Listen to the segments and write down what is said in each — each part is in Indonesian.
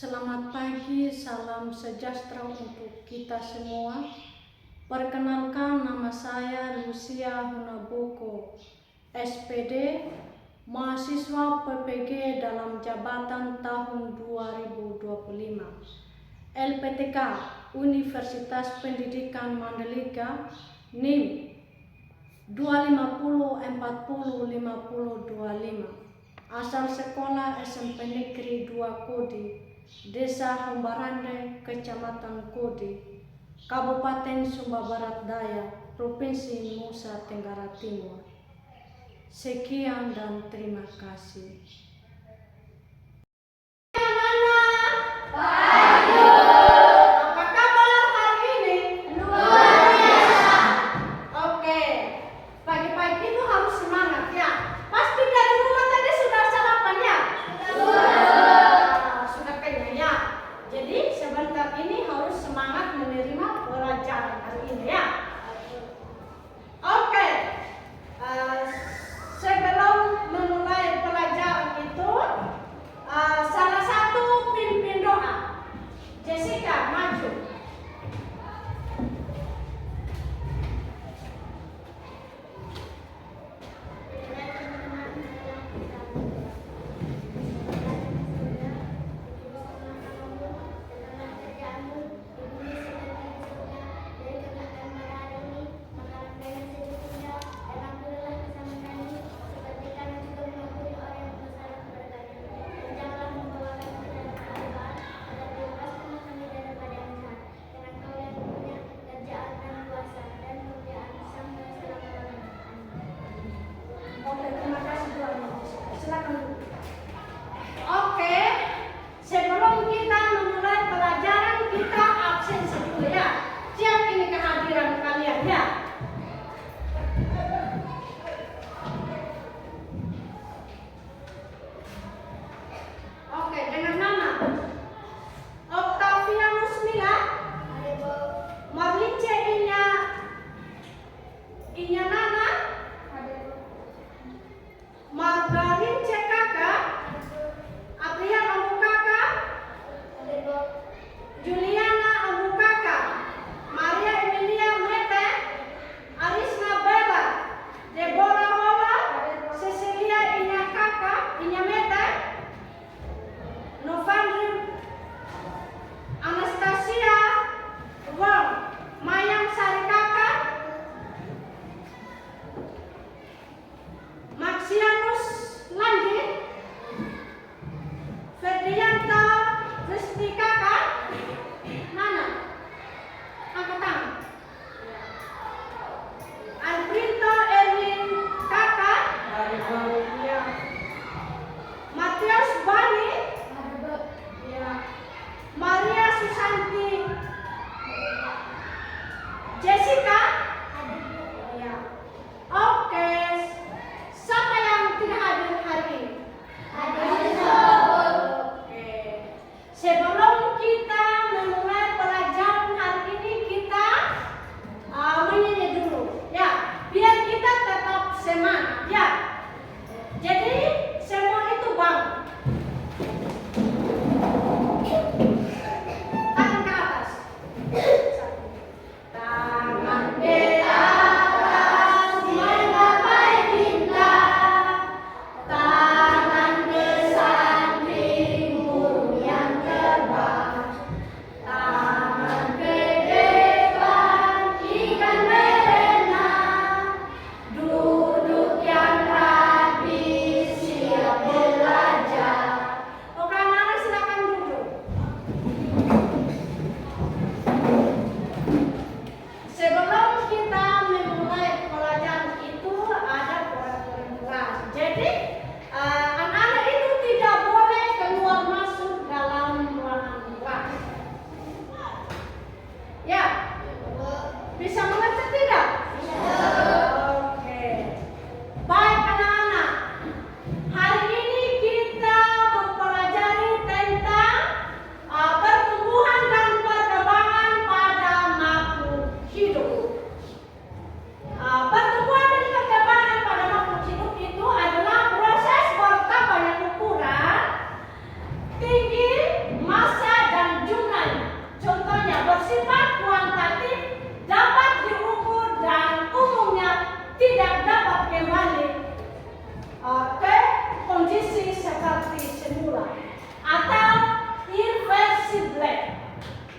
Selamat pagi, salam sejahtera untuk kita semua. Perkenalkan, nama saya Lucia Hunaboko, SPD, mahasiswa PPG dalam jabatan tahun 2025. LPTK, Universitas Pendidikan Mandalika, NIM 250405025. Asal sekolah SMP Negeri 2 Kodi, Desa Hombarande, Kecamatan Kodi, Kabupaten Sumba Barat Daya, Provinsi Nusa Tenggara Timur. Sekian dan terima kasih.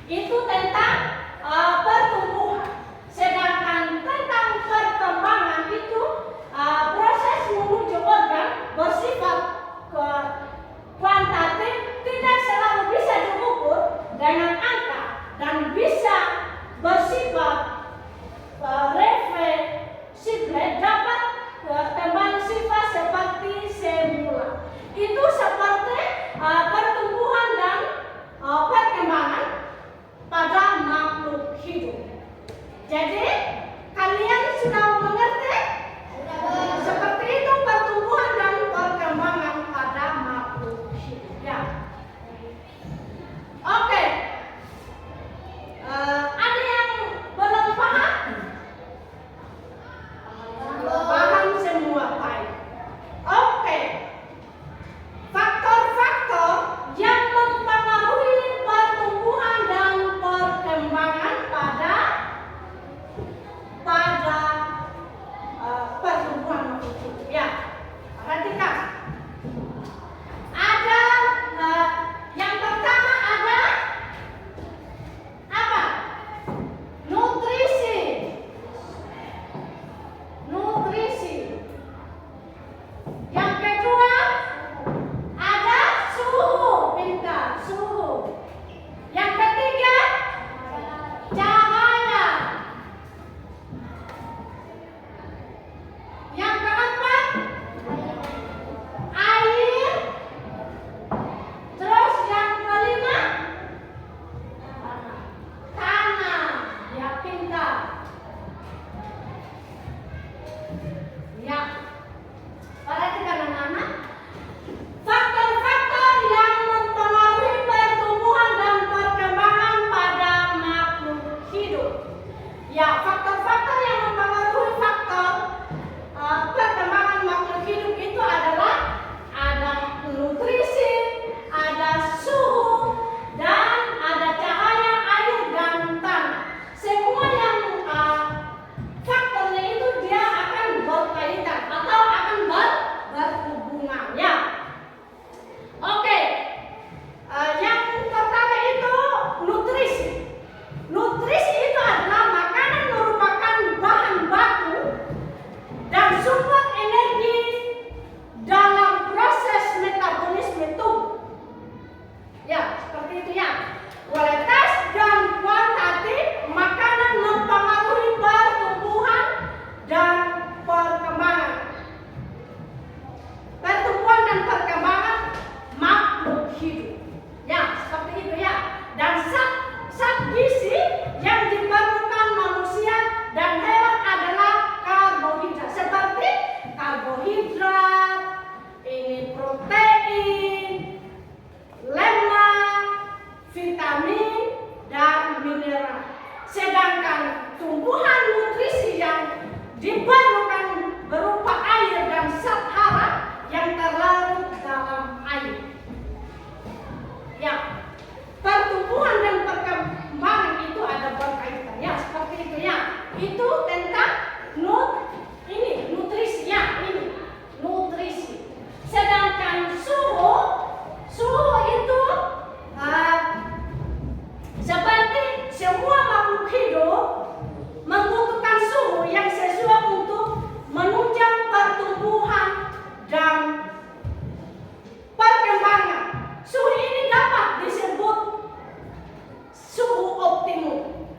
Itu tentang pertumbuhan. Sedangkan tentang perkembangan itu proses menuju organ bersifat kuantitatif, tidak selalu bisa diukur dengan angka dan bisa bersifat reversible, dapat kembali sifat seperti semula. Itu seperti pertumbuhan dan perkembangan pada makhluk hidup. Jadi kalian sudah mengerti? Seperti itu pertumbuhan dan perkembangan pada makhluk hidup. Ya. Oke. Ada yang belum paham? Paham semua, baik. Oke. Faktor-faktor yang mempengaruhi pertumbuhan dan perkembangan pada pertumbuhan makhluk hidup. Ya, perhatikan. Ada yang pertama ada apa? Nutrisi. Yang kedua ada suhu, pintar, suhu. Yang ketiga cahaya. Yang keempat air. Terus yang kelima tanah. Ya, pintar. Ya, perhatikan anak-anak. Faktor-faktor yang mempengaruhi pertumbuhan dan perkembangan pada makhluk hidup. Ya, faktor-faktor yang mempengaruhi faktor perkembangan makhluk hidup itu adalah ada nutrisi, ada suhu, dan ada cahaya, air, dan tanah. Semua yang faktornya itu dia akan berkaitan atau akan berhubungan. Ya. Oke. Yang pertama itu nutrisi. Nutrisi itu adalah makanan merupakan bahan baku dan sumber energi dalam proses metabolisme tubuh. Ya, seperti itu ya. Kualitas dan kuantitatif makanan mempengaruhi pertumbuhan dan perkembangan. Pertumbuhan dan perkembangan makhluk hidup. Ya, seperti itu ya. Dan zat gizi yang diperlukan manusia dan hewan adalah karbohidrat. Seperti karbohidrat, ini protein, lemak, vitamin, dan mineral. Sedangkan tumbuhan nutrisi yang diperlukan berupa air dan zat hara yang terlarut dalam air. Ya, pertumbuhan dan perkembangan itu ada berkaitan. Ya, seperti itu ya. Itu tentang nutrisi ya, ini nutrisi. Sedangkan suhu itu seperti semua makhluk hidup membutuhkan suhu yang sesuai untuk menunjang pertumbuhan dan perkembangan. Suhu ini dapat disebut suhu optimum.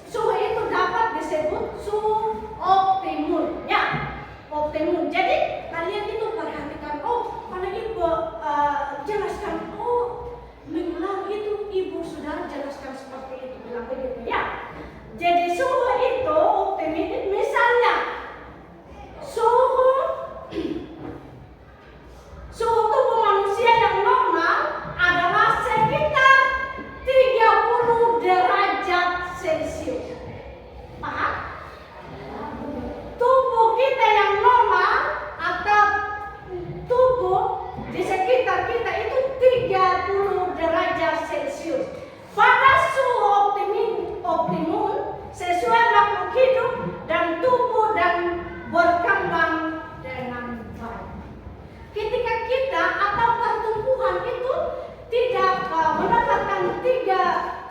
Suhu itu dapat disebut suhu optimum. Ya, optimum. Jadi kalian itu perhatikan. Oh, kalau ibu jelaskan. Oh, minggu lalu itu ibu sudah jelaskan seperti itu, bilang begitu ya. Jadi suhu itu optimum. Misalnya suhu tubuh manusia yang normal adalah sekitar 30 derajat Celcius. Paham? Tubuh kita yang normal atau tubuh di sekitar kita itu 30 derajat Celcius. Pada suhu optimum sesuai makhluk hidup dan tubuh dan berkembang dengan baik. Ketika kita atau pertumbuhan itu tidak mendapatkan 30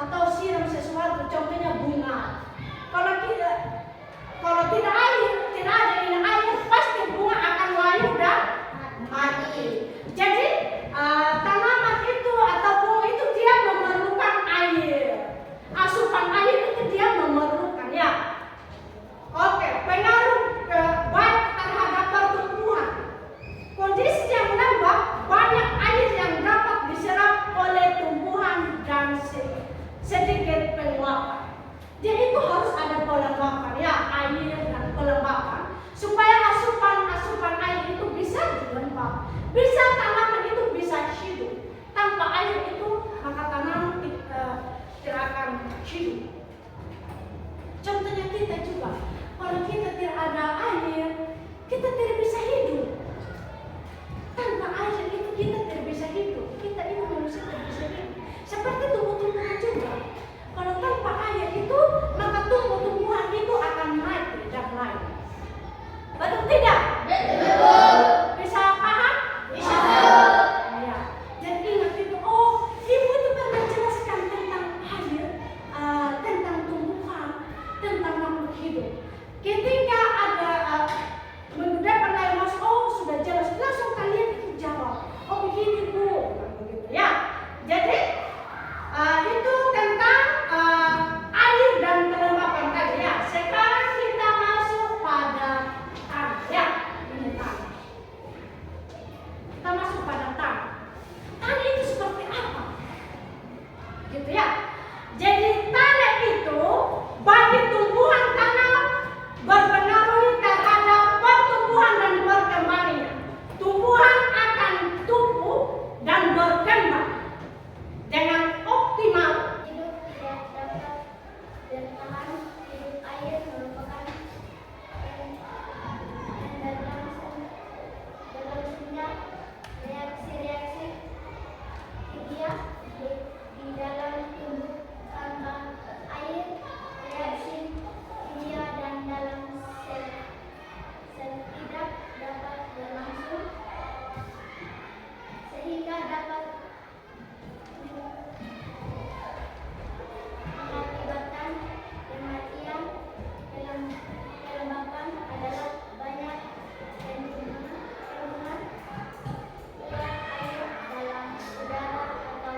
atau siram sesuatu, contohnya bunga. Kalau tidak ada ini air, pasti bunga akan layu dan mati. Jadi tanaman itu atau bunga itu dia memerlukan air. Asupan air itu dia memerlukan ya. Oke, pengaruh baik terhadap pertumbuhan. Kondisi yang lembab, banyak air yang dapat diserap oleh tumbuhan dan sedikit penguapan. Jadi itu harus ada pelembapan ya, air dan pelembapan supaya asupan air itu bisa dilembab, bisa tanaman itu bisa hidup. Tanpa air itu maka tanaman tidak akan hidup. Contohnya kita juga, kalau kita tidak ada air, kita tidak bisa hidup. Tanpa air itu kita tidak bisa hidup. Kita ini manusia tidak bisa hidup. Seperti tumbuh-tumbuhan juga. Kalau tanpa air itu, maka tumbuh-tumbuhan itu akan mati dan lain. Betul tidak? Betul. Bisa paham? Bisa. Ya. Jadi ingat itu. Oh, ibu itu pernah jelaskan tentang air, tentang tumbuhan, tentang makhluk hidup. Ketika ada menggunakan air mas, oh sudah jelas, langsung kalian itu jawab. Oh begini bu, begitu ya. Jadi itu tentang air dan kelembapan tadi ya. Sekarang kita masuk pada tanah ya. Ini tanah. Kita masuk pada tanah. Tanah itu seperti apa? Gitu ya. Jadi tanah itu bagi tumbuhan tanah berpengaruh terhadap pertumbuhan dan berkembangnya. Tumbuhan akan tumbuh dan berkembang dengan optimal. Hidup tidak dapat bertahan, hidup air merupakan berlangsungnya reaksi-reaksi kimia di dalam tubuh. Tanpa air, reaksi kimia dan dalam sel tidak dapat berlangsung sehingga dapat mengakibatkan kematian. Kelembapan adalah banyak kandungan uap air dalam udara atau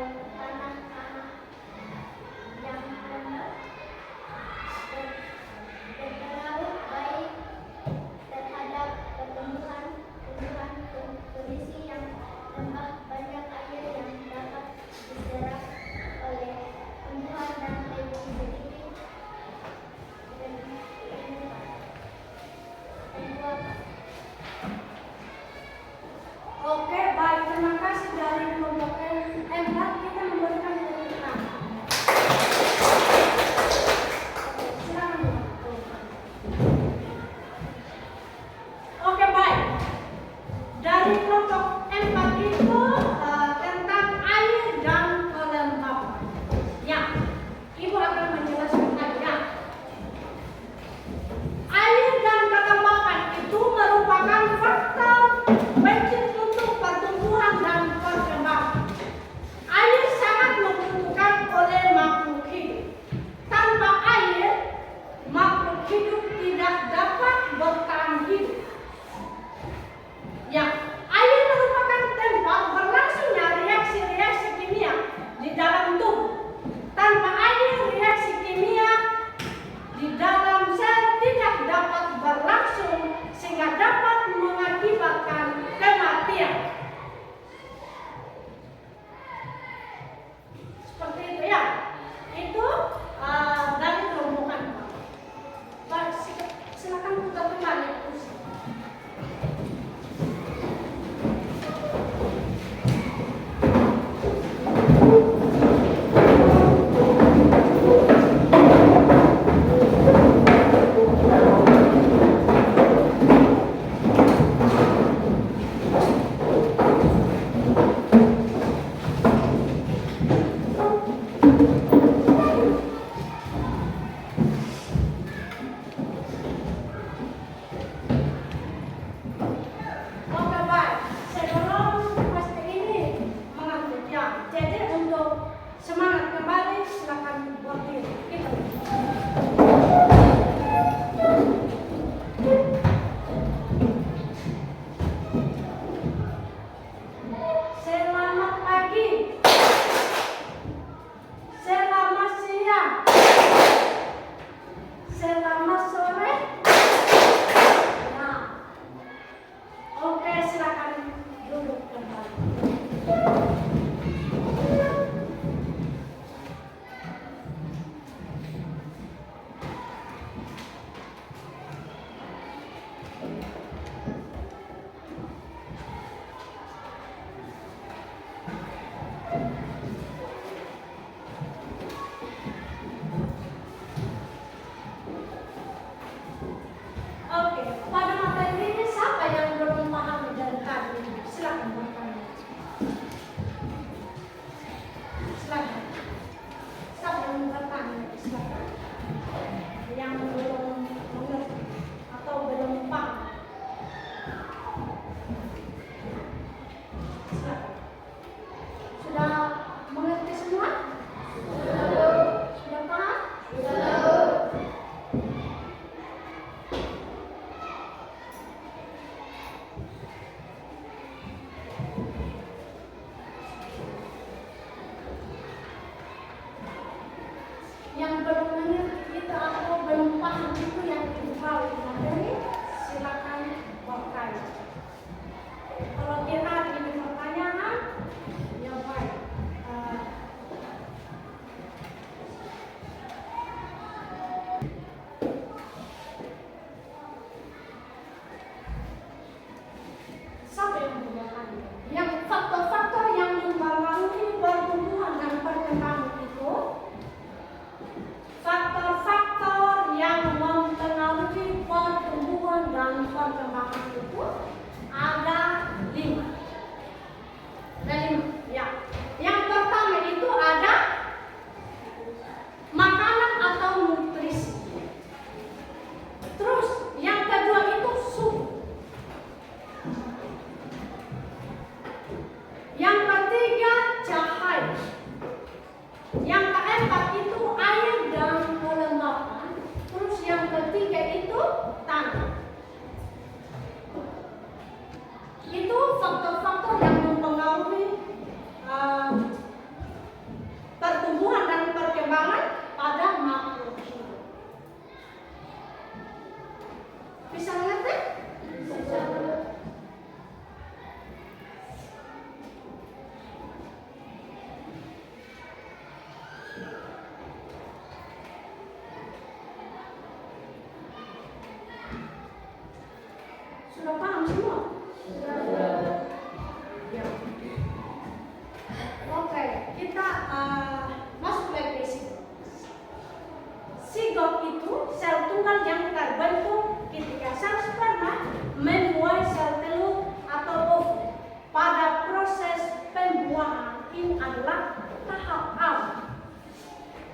tunggal yang terbentuk ketika sang sperma menuai sel telur atau ovum. Pada proses pembuahan ini adalah tahap awal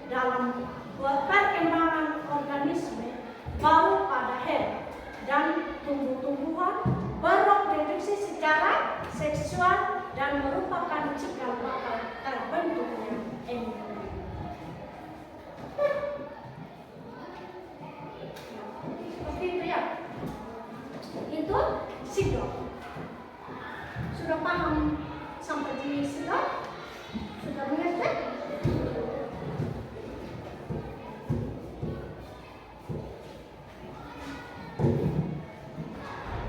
dalam perkembangan organisme, baru pada hewan dan tumbuh-tumbuhan bereproduksi secara seksual dan merupakan cikal bakal terbentuknya embrion. Seperti itu ya. Itu sigap. Sudah paham sampai di sigap? Sudah mengerti?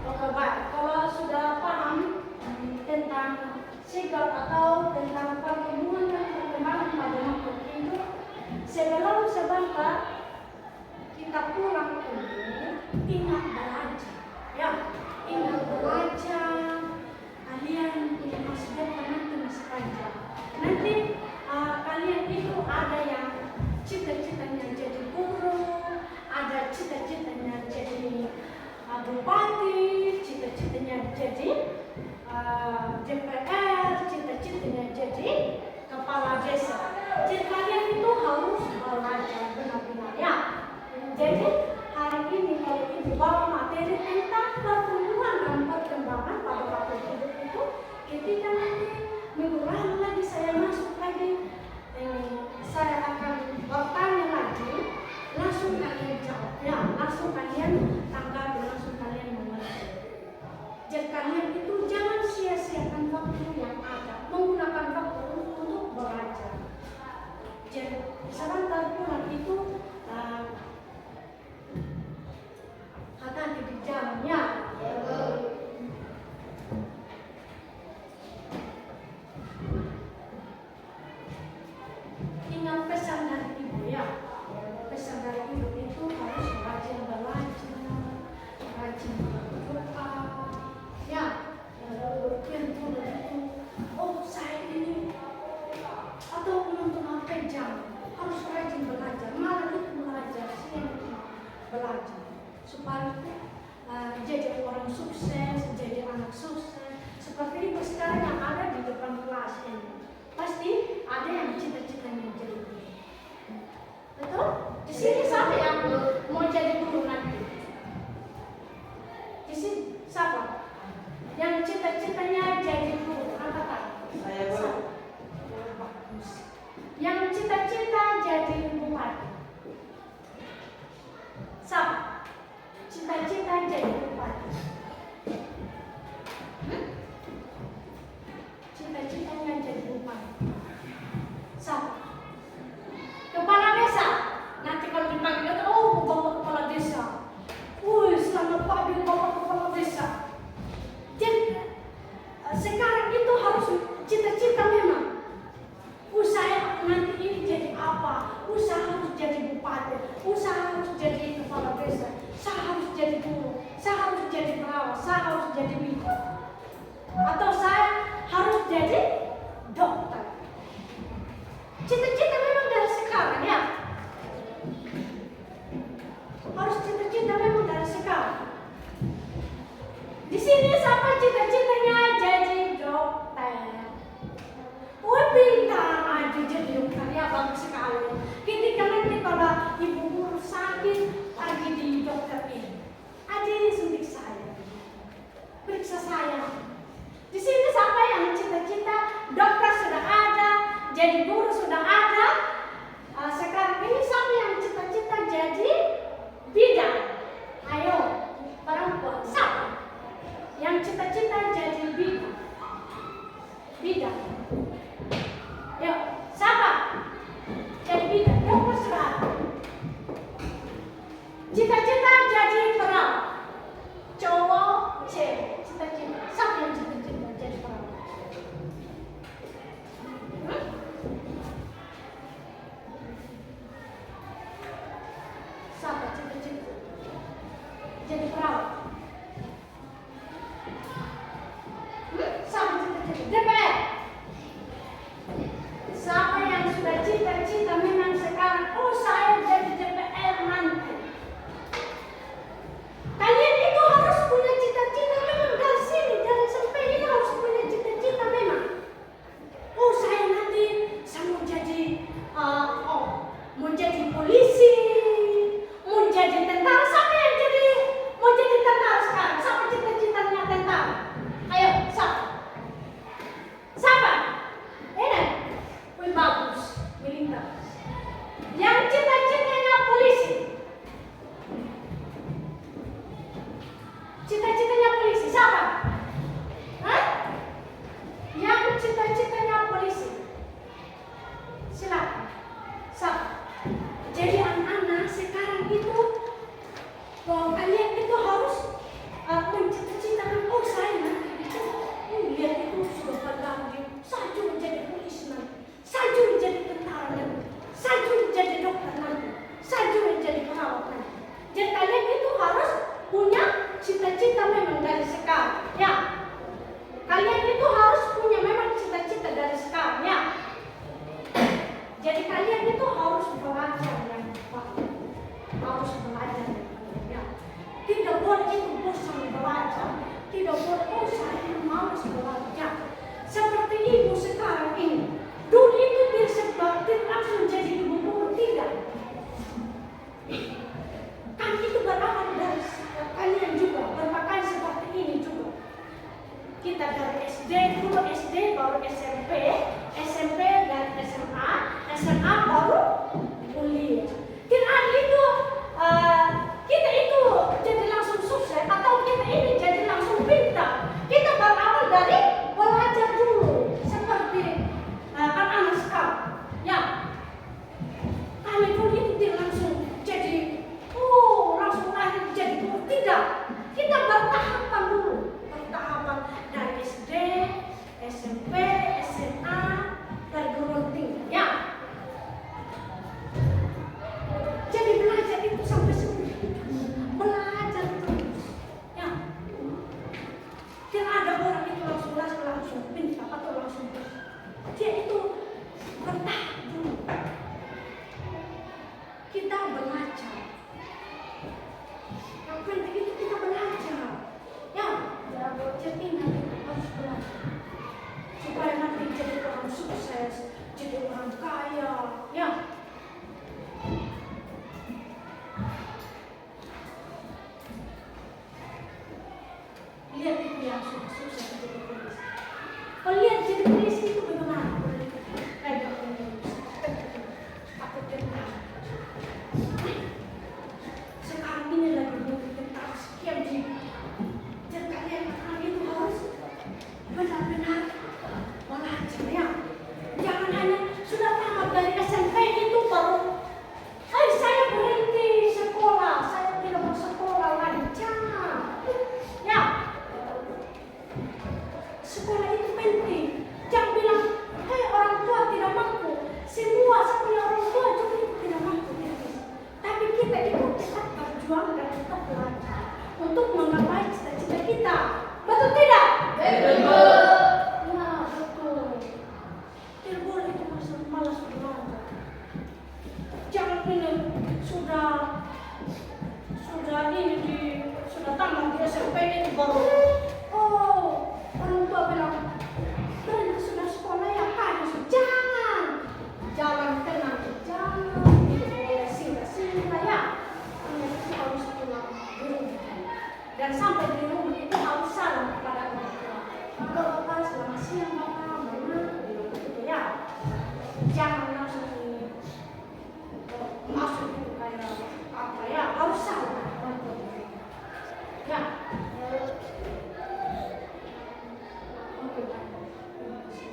Oke, baik. Kalau sudah paham tentang sigap atau tentang perkembangan dan perkembangan pada makhluk itu, sebelum sebentar kita pulang ini ingat belajar, ya, ingat belajar. Kalian punya masa depan nanti masih panjang. Nanti kalian itu ada yang cita-citanya jadi guru, ada cita-citanya jadi bupati, cita-citanya jadi DPR, cita-citanya jadi kepala desa. Jadi kalian itu harus belajar benar-benar ya. Jadi hari ini kalau ibu bawa materi tentang pertumbuhan dan perkembangan pada waktu hidup itu, ketika nanti minggu lalu lagi saya masuk lagi, saya akan bertanya lagi, langsung kalian jawab ya, langsung kalian tanggapi, langsung kalian mengerti. Jadi kalian itu jangan sia-siakan waktu yang ada, menggunakan waktu untuk belajar. Jadi sebentar pulang itu hati-hati di jalannya. Ingat pesan dari ibu ya. Pesan dari ibu itu harus rajin belajar, rajin berdoa. Ya, betul itu. Oh, saya ini atau menonton HP jam harus rajin belajar. Malam itu belajar, siang itu belajar supaya jadi orang sukses, jadi anak sukses. Seperti ibu sekarang yang ada di depan kelas ini, pasti ada yang cita-citanya jadi guru. Betul? Di sini siapa yang mau jadi guru nanti? Di sini siapa? Yang cita-citanya jadi guru, angkat tangan. Saya Bu. Bagus. Yang cita-cita jadi bupati. Siapa? Cita-cita jadi bupati. Cita-citanya jadi bupati. Siapa? Kepala desa. Nanti kalau dipanggil, oh bapak kepala desa. Wih, selamat pagi bapak kepala desa. Jadi sekarang itu harus cita-cita memang. Saya nanti ini jadi apa? Saya harus jadi bupati. Saya harus jadi kepala desa. Saya harus jadi guru. Saya harus jadi perawat. Saya harus jadi bidan. Atau saya harus jadi dokter. Cita-cita memang dari sekarang ya. Harus cita-cita memang dari sekarang. Di sini siapa cita-citanya jadi dokter? Oh, pintar aja jadi dokter ya, bagus sekali. Ketika nanti kalau ibu guru sakit lagi di dokter ini, aja suntik saya, periksa saya. Di sini siapa yang cita-cita dokter sudah ada, jadi guru sudah ada. Sekarang ini siapa yang cita-cita jadi bidan? Ayo, perempuan siapa yang cita-cita jadi bidan? Bidan. Yuk, siapa? Jadi bidan, dokter sudah ada. Cita-cita jadi perawat. Cowok, cewek, cita-cita. Siapa baru, oh, orang tua bilang, karena sudah sekolah ya kan, jangan, jalan tenang, jangan, tidak boleh singgah-singgah ya, anak itu harus pulang di rumah. Dan sampai di rumah itu harus salam kepada orang tua. Bapak, selamat siang Bapak, benar, begitu ya. Jangan langsung masuk itu kayak apa ya, harus salam orang tua. Ya. Oke, Pak. Terima kasih.